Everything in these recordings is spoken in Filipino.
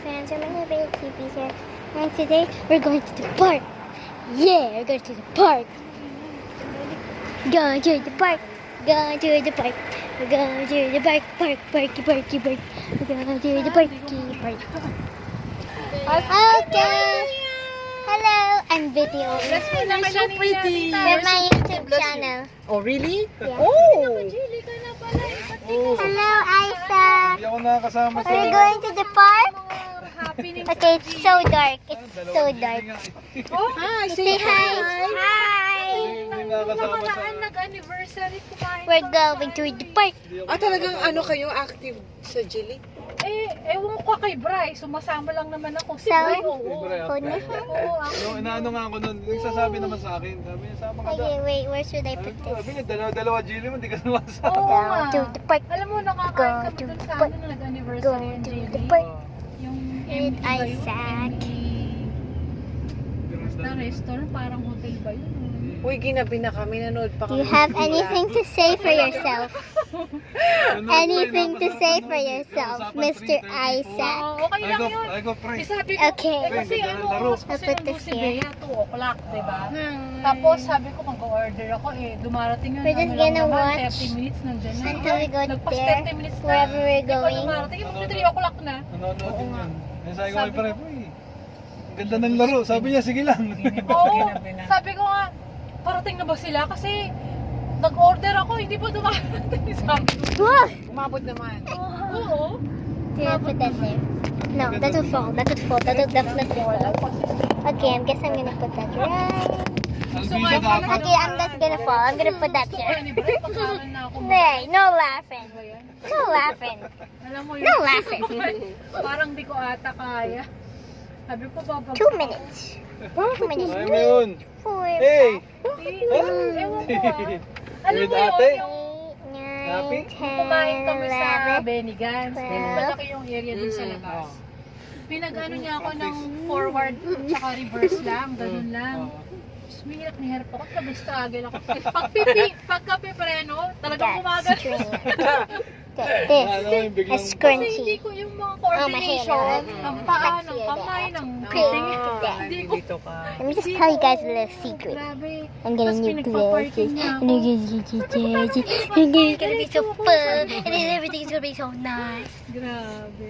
fans, I'm Annabelle TV here, and today we're going to the park. Yeah, we're going to the park. Going to the park. Going to the park. We're going to the park. Parky, parky, park. We're going to the parky, park. Okay. Hello, I'm videoing. You're so pretty. For my YouTube channel. Oh, really? Yeah. Oh! Hello, Isa. Hindi ako nakakasama sa... Are we going to the park? Okay, it's so dark. It's so dark. Hi, Say hi. Hi. Hindi nakakasama sa... Nag-anniversary kumain. We're going to the park. Ah, talagang ano kayo active sa Jilly? Ewan ko kay Bry, sumasama lang naman ako. Si So, Bry, oo. Hold me. Oo, Yung inaano nga ako nun, yung sasabi naman sa akin, sabi niya, sama ka Okay, daw. wait, where should I put Sabi this? niya, dalawa Jilly mo, hindi ka naman sa... Oo Go nga. to the park. Alam mo, nakakain Go kami to dun the sa park. ano na Go nag-anniversary yung to JD. the park. Yung With MD ba yun? Isaac. Na restaurant, parang hotel ba yun? Uy, ginabi na kami. Nanood pa Do kami. you have anything to say for yourself? Anything to say for yourself, Mr. Isaac? Oo, okay lang yun. I go pray. Eh, sabi ko, Okay. kasi ano, Laro. oras kasi I'll put nandun this si here. Bea, 2 o'clock, diba? Tapos sabi ko, mag-order ako dumarating yun. We're just ano lang gonna naman, watch 30 minutes nandyan na. until we go Nagpas there, 30 minutes na. wherever we're Hindi pa going. dumarating, yung 3 o'clock na. Nanonood din yun. Eh, sabi ko kay pare, uy, ang ganda ng laro. Sabi niya, sige lang. Oo, sabi ko nga, parating na ba sila? Kasi nag-order ako, hindi pa dumarating. Sabi ko, Whoa! Umabot naman. oo. Did I put that there? No, that would fall. That would fall. That would definitely fall. Okay, I guess I'm gonna put that right. Alvisa dapat. Okay, I'm just gonna fall. I'm gonna put that Gusto ko here. yun, iba, pagkalan na ako. There, no laughing. Ba yan? No laughing. Alam mo No laughing. Parang di ko ata kaya. Sabi ko, babag. 2 minutes. 2 minutes. Ay, mo yun. 4, Hey! Ewan ko Alam With mo yun, ate? yung 9, 10, kumain kami sa 11. Benny Gans. Then, 12. malaki yung area dun sa labas. Pinag-ano niya ako ng forward tsaka reverse lang, ganun lang. Tapos mahirap ni hirap ako, nag-struggle ako. Pagka-pipreno, talagang That's kumagal. string. Ano This. yung A biglang... Kasi scrunchie. hindi ko yung mga Oh, my coordination, hair. ng paa, ng kamay, ng Pink. tingin. Yeah. Hindi ko. Dito ka. Let me just tell you guys a little secret. Grabe. I'm getting Tapos new pinagpa-parking glasses. niya ako. And it's gonna be so fun. And then everything's gonna be so nice. Grabe.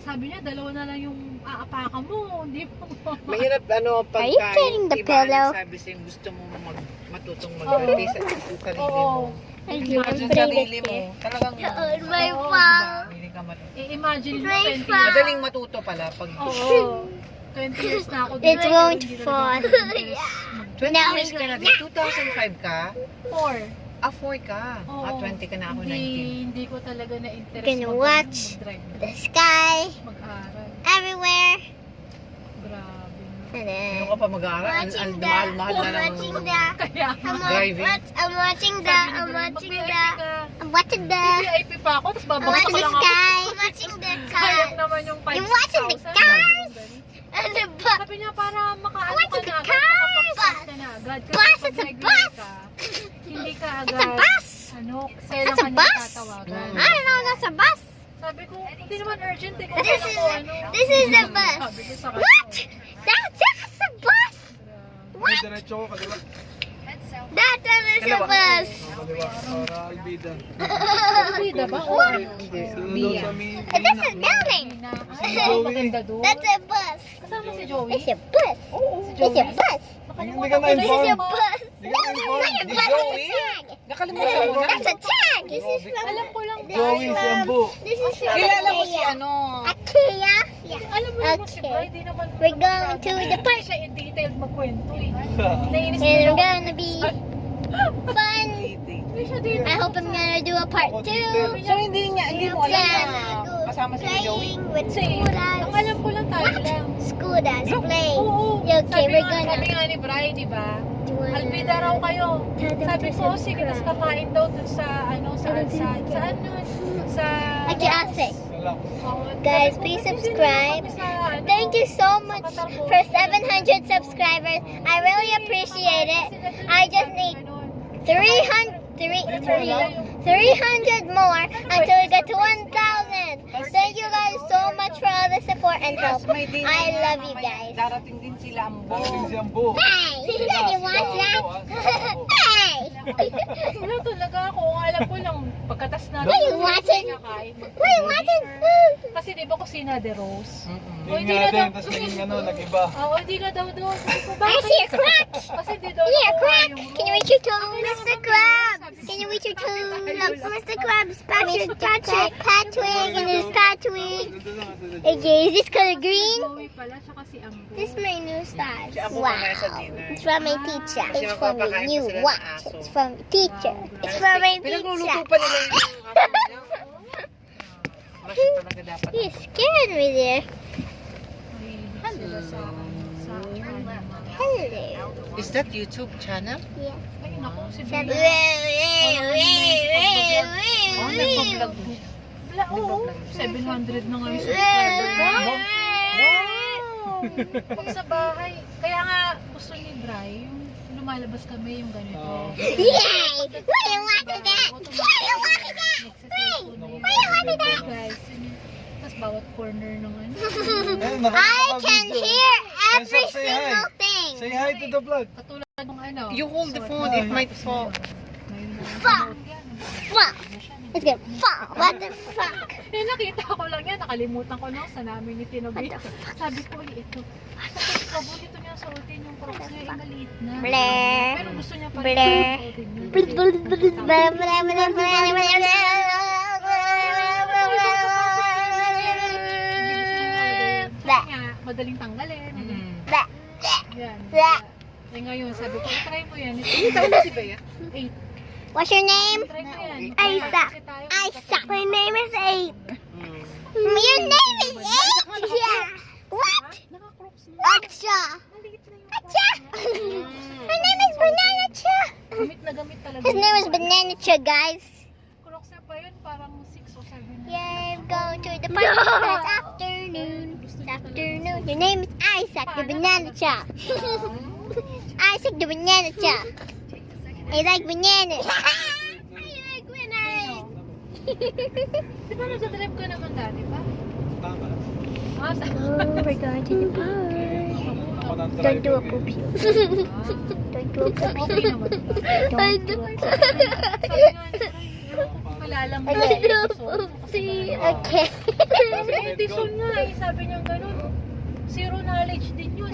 Sabi niya, dalawa na lang yung aapakan mo. Hindi mo Mahirap ano pagka Are you carrying the iba pillow? nagsabi sa'yo gusto mo matutong mag-birthday sa sarili mo. I'm Imagine putting sarili this mo. here. Talagang On my Oo, phone. hindi ka matuto. I-imagine mo, Right 20 pa. years. Madaling matuto pala pag Oo. 20 years na ako It dito, won't hindi talaga fall. ako interest. 20 Now years ka na we're dito. 2005 ka? 4. 4 ka. Oo. 20 ka na ako, 19. Hindi ko talaga na-interest Gonna watch mag-drive, the sky mag-aral. everywhere. Grabe. And Ano then ka pa mag-aaral? Ang mahal-mahal na lang. Kaya, Driving. I'm watching the I'm watching the VIP pa ako, tapos I'm babagsak watching ko the lang ako. sky. I'm watching the Sayang cars. naman yung 5,000. You're watching the cars. And the bus. Sabi niya, para makaano What's ka the na agad, cars? makapag-start ka na agad. Kasi Bus, pag it's a nag-delay bus. ka, hindi ka It's agad, a bus. ano, That's kailan a ka niya bus. tatawagan. I don't know. That's a bus. Sabi ko, hindi naman urgent eh. Kung This kailan is ko, ano. this is a bus. Sabi ko sa kanya, What? That's a bus. May diretso ko, kaliwa. That one is a bus. Kaliwa, para albida. Bida ba? O What? ano? Sunod sa may... That's a building. Na, Joey. maganda doon. That's a bus. Kasama si Joey. It's a bus. It's a bus. Hindi Nakalimutan ka ko na na This is a yun. inform. bus. Hindi No, ka it's inform. not a Di bus. Joey? It's a tag. Nakalimutan mo na. That's a tag. This is from. Alam ko lang. Joey, si Ambo. This is from Kilala mo si IKEA. ano? IKEA. Yeah. Alam mo naman si Okay. Bri, di naman. We're going to the park. Siya in detailed magkwento eh. Nainis And mo we're gonna be fun. Hindi siya dito. I hope I'm gonna do a part 2. So hindi mo alam na kasama si Joey? Playing with Kasi, ang alam ko lang tayo lang. Scudas playing. Oo. Yeah, okay, Sabi we're nga- gonna Sabi nga ni Bri, di ba? do a- Albida raw kayo. Tell them Sabi to ko, sige, tas subscribe. kakain daw dun sa, ano, saan yun? Sa... Okay, I'll say. Wala. Oo. Guys, Sabi ko, please "Kasi subscribe." kami sa, ano, Thank you so much for 700 subscribers. I really appreciate it. I just need 300 more until we get to 1,000. Thank you guys so much for all the support. and help. May dinner I na love you mamaya. guys. Darating din sila ang Darating si Ambo. Hey! You want that? Hey! Wala talaga ako. Kung alam ko lang, pagkatas na. What you watching? What you watching? Kasi di ba kusina de Rose? Mm-mm. Oh, Yun hindi nga na din, daw. tapos naging ano, nag-iba. Oo, hindi na daw doon. Sabi ko, I bakit? see a crutch! Kasi di daw Yeah, nakuha crab! yung Can you room. reach your toe, Mr. Krabs? Can you reach your toe? Mr. Krabs, Patrick, Patrick, and there's Patrick. AJ, is this color green? Joey pala, tsaka si Ambo. This is my new style. Si Ambo Wow. kumain sa dinner. It's from my teacher. Kasi It's from the mapapakain new pa sila ng watch. aso. It's from teacher. It's from my Pinagluluto teacher. pa nila yung aso niya. Masya talaga dapat. You scared me there. Hello. Sa Hello. Is that YouTube channel? Yes. Ay, naku, si Sabi, Bea. Oh, nagpa-vlog. Wala, oo. 700 na nga yung subscriber ko. Wow! Pag sa bahay. Kaya nga, gusto ni Bri, yung lumalabas kami yung ganito. Yay! What do you want to that? What do you want to that? What do you want to that? Guys, tapos bawat corner ng ano. I can hear every Say hi. single thing. Say hi to the vlog. Katulad ng ano. You hold the phone, it might fall. Fuck. Fuck. It's gonna fall. What the fuck? Eh, nakita ko lang yan. Nakalimutan ko lang sa namin ni Tinobi. Sabi ko, ito. Paborito niya suotin yung crocs niya. Maliit na. Blair. Pero gusto niya pa Blair. suotin yun. Blah, blah, blah, blah, blah, blah, blah, blah. Kaya, madaling tanggalin. Blah, Yan. blah. Eh ngayon, sabi ko, try mo yan. Ikaw na si Bea? 8. What's your name? Try mo yan. Isaac. Kasi tayo, Isaac. My name is Ape. Mm. Your name is Ape? Yeah. What? Naka-crocs na. Acha. Maliit na yung Acha. Her name is Banana Cha. Gamit na gamit talaga. His name is Banana Cha, guys. Crocs na pa yun, parang 6 o 7 na. Yay, I'm going to the park this afternoon. This afternoon. Your name is Isaac, the Banana Cha. Isaac, the Banana Cha. I like bananas. I like bananas. Di ba nag-drive ka naman dati pa? Tama. Ah, sa... Oh, we're going to the park. Ako ng Don't do a driver. poopy. Don't do a Okay poopy. naman. Don't do a Sabi nga, malalang I don't do a poopy. Okay. Kasi Edison nga eh, sabi niya gano'n. Zero knowledge din yun.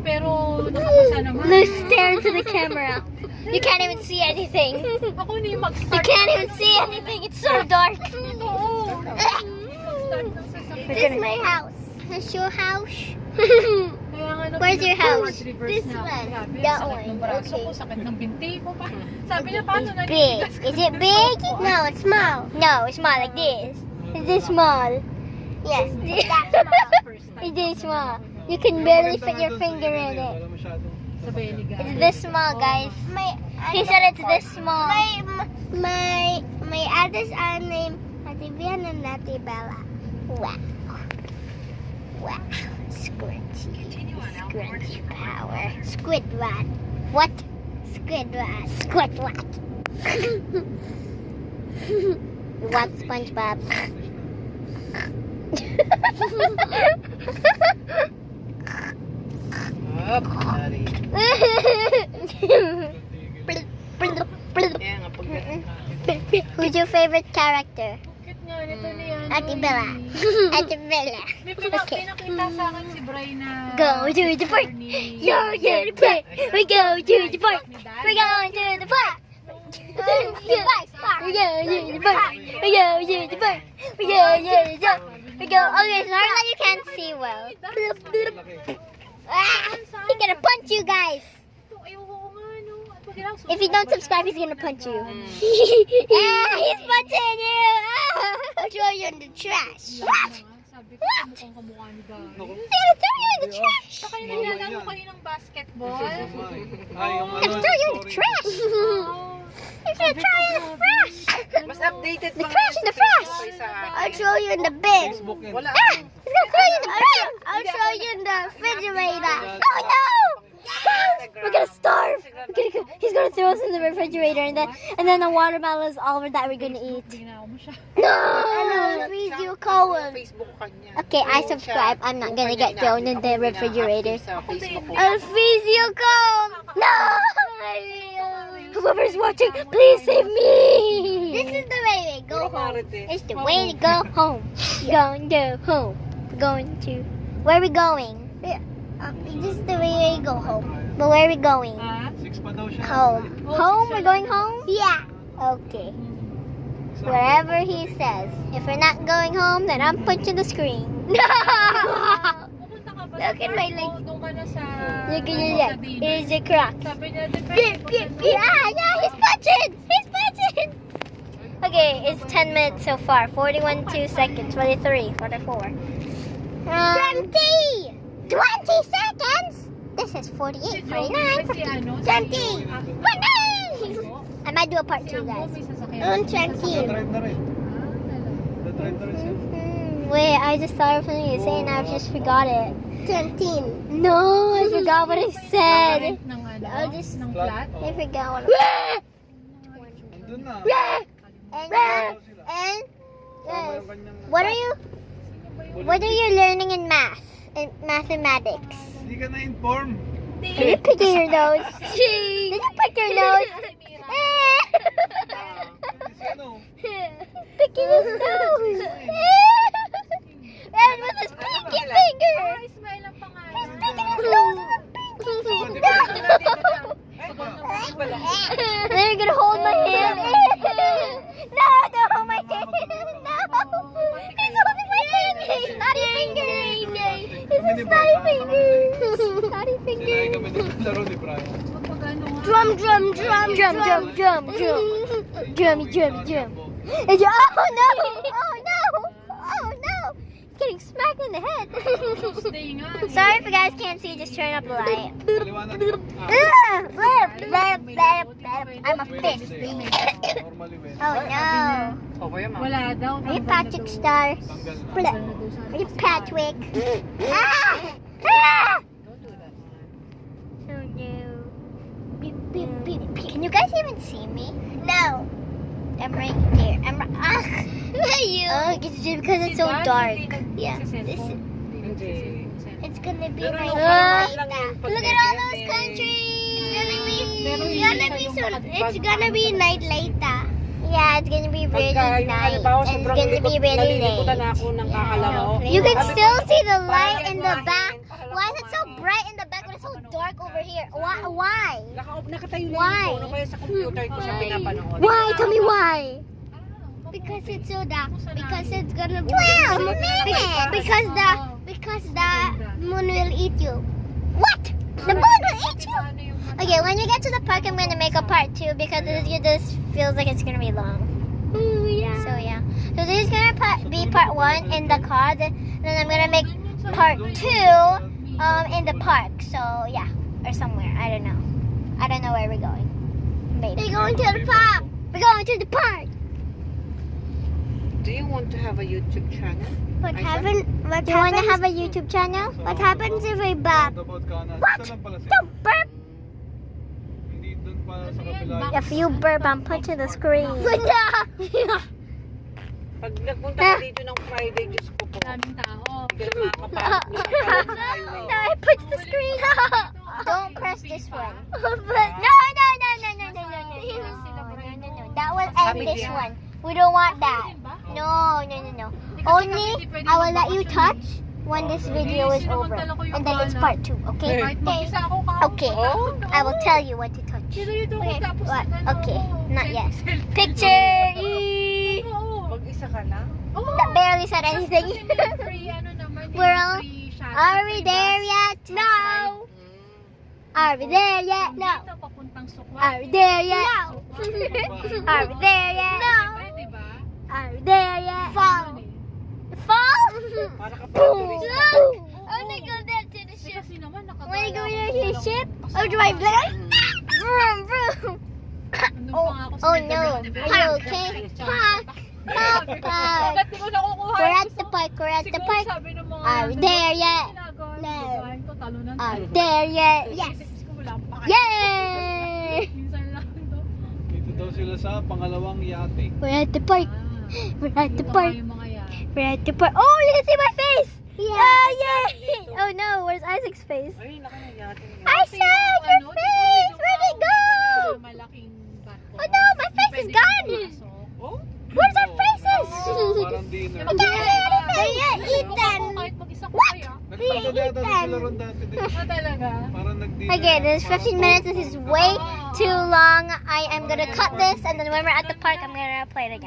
Pero nakapasa naman. No, stare into the camera. You can't even see anything. Ako ni You mag-start. can't even see anything. It's so dark. Oo. Mag-start ng sasakyan. This is my house. This your house? Kaya nga nung Where's your house? reverse This na ako. one. Grabe, That sakit one. ng braso Okay. ko, sakit ng binti ko pa. Sabi niya, paano It's big. naninigas ka? Is it big? No, it's small. No, it's small like this. Is this small? Yes, that's small. First time. It is small. You can barely fit your finger in it. Wala masyadong. Sa belly guys. It's this small, guys. He said it's this small. My others are named Ate Vian and Ate Bella. Wow. Wow. Squinty. Squinty power. Squidward. What? Squidward. Squidward. What, SpongeBob? Up, sorry. Kaya nga, pagdating natin. Who's your favorite character? Cute nga nito ni ano. Ate Bella. Ate Bella. May Okay. pinakita sa akin si Bri na... Go to the park. Yo, to the park. We go to the park. We're going to the park. We go to the park. We go to the park. We go to the park. We go to the park. We go. Okay, Norla, you can't see well. Ah, he's gonna punch you guys. Ayoko nga, no. At pag ilang If you don't subscribe, he's gonna punch you. Ah, he's punching you. Ah, I'll throw you in the trash. What? Sabi ko, mukhang kamukha ni Dad. He's gonna throw you in the trash. Sa kayo nilalaro kayo ng basketball? Ay, yung He's gonna throw you in the trash. He's gonna throw you in the trash. Mas updated The pa trash in the trash. I'll throw you in the bin. Facebook yan. Wala. Ah, he's gonna throw you in the bin. I'll throw you in the refrigerator. Oh no! us. We're gonna starve. He's gonna throw us in the refrigerator, and then the watermelon is all that we're gonna eat. Tingnan mo siya. No, please you cone. Facebook kanya. Okay, I subscribe. I'm not gonna get thrown in the refrigerator. Sa Facebook ko. I'll freeze you, cone. No. Whoever's watching, please save me. This is the way we go home. It's the way to go home. Going to home. Going to. Where are we going? This is the way we go home. But where are we going? Ha? 6 pa daw siya. Home. Home? We're going home? Yeah. Okay. Wherever he says. If we're not going home, then I'm punching the screen. Pupunta ka ba Look at my legs. Doon ka na sa... Look at your leg. Here's a crack. Sabi niya, depende. Yeah, he's punching. He's punching. Okay, it's 10 minutes so far. 41 2 seconds. 23, 44. 20! 20 seconds! This is 48, 49, 50, 20! 20! I might do a part 2, guys. 20. Drive na rin. Drive na rin siya. Wait, I just thought of something you say and I just forgot it. 20. No, I forgot what I said. Ng ano? I'll just- Ng flat? I forgot what I Andun na. And yes, what are you learning in math? In mathematics? Hindi ka na-inform. Did you pick your nose? Did you pick your nose? Si ano? Picking his nose. And with his pinky finger. Smile ang pangalan. He's picking his nose with a pinky. No. Then you're gonna hold my hand. No, don't hold my hand. No. He's holding my hand. Snotty finger. It's a snotty finger. Snotty Sinahin finger. kami naglaro ni Brian. Kapag ano nga. Drum, drum, drum, drum, drum, drum, drum. Drummy, drummy, drum. And you, oh no! Oh no! Oh no! Getting smacked in the head. Stay nga. Sorry if you guys can't see, just turn up the light. Paliwanag mo. I'm a fish. Normally, when. Oh no. Okay, ma'am. Wala daw. Are you Patrick Star? Tanggal na. Are you Patrick? Ah! Ah! Don't do that. Oh no. Beep, beep, beep, beep. Can you guys even see me? No. I'm right here. I'm right. Ah! Oh, it's just because it's so dark. Yeah. This is, Hindi. it's gonna be Pero right nung here. lang yung Look at all those pagkakete. countries. Pero It's gonna be night later. Yeah, it's gonna be really Pagka yung night. halimbawa, And it's sobrang gonna be really nalilimutan late. na ako ng kakalabaw. You can Sabi ko, still see the parang light in the kumain, back. parang Why is it so kumain. bright in the back but it's so dark over here? Why? Nakatayo na Why? yung phone, kaya sa computer ko siya pinapanood. Why? Tell me why. Because it's so dark. Because it's gonna be. Because the moon will eat you. What? The moon will eat you? Okay, when you get to the park, I'm gonna make a part 2 because this feels like it's gonna be long. Ooh, yeah. So yeah. So this is gonna be part 1 in the car. Then I'm gonna make part 2 in the park. So yeah, or somewhere. I don't know. I don't know where we're going. Maybe. We're going to the park. We're going to the park. Do you want to have a YouTube channel? What Ay, happened? What do you want to have a YouTube channel? What happens if we burp? Roundabout ka na. What? Ito lang pala siya. Don't burp. Hindi doon pa sa kabila. If you burp, I'm punching the screen. Pag nagpunta ka dito ng Friday, Diyos ko po. Daming tao. Hindi ka makakapasok na sa highway. No, I punched the screen. Don't press this one. No. That will end this one. We don't want that. No. Only I will let you touch when this video is over, and then it's part 2. Okay? Kahit mag-isa ako ka. Okay. I will tell you what to touch. Dito ko Okay. tapos What? ano, Okay. Not yet. selfie. Picture. Oo. Mag-isa ka lang? Oo. That barely said anything. Kasi may free ano naman. We're may all- free shot. Are we there yet? No. Are we there yet? No. Dito papuntang Sukwat. Are we there yet? No. Are we there yet? No. Siyempre, diba? Are we there yet? Fall. Fall? Para ka pa Boom. tuloy. I want to go there to the ship. Kasi naman nakagaya. Want to go there to the ship? Or drive there? Vroom, vroom. Oh no. Are you okay? Park. Park. Ba't di ko nakukuha? We're at the park. We're at the Siguro park. sabi ng mga Are we there yet? ginagawa ng No. babaeng ko, talunan Are we tayo. there yet? Yes. Isip ko wala pa. Yay! Minsan lang to. Dito daw sila sa pangalawang yate. We're at the park. We're at the Dito park. kayo mga yan. We're at the park. Oh, you can see my face! Yeah, yay! Oh no, where's Isaac's face? Ay, laki na yate niya. Isaac, your face! Where'd it go? Malaking bato. Oh no, my face is gone! Oh? Where's our faces? Parang dinner. I can't see anything! Ethan! Kahit mag-isa ko What? kaya. Nagtanda yata din sila ron dati din. Ah, talaga? Parang nag-dinner. Okay, this is 15 minutes. This is way too long. I am gonna cut this, and then when we're at the park, I'm gonna play it again.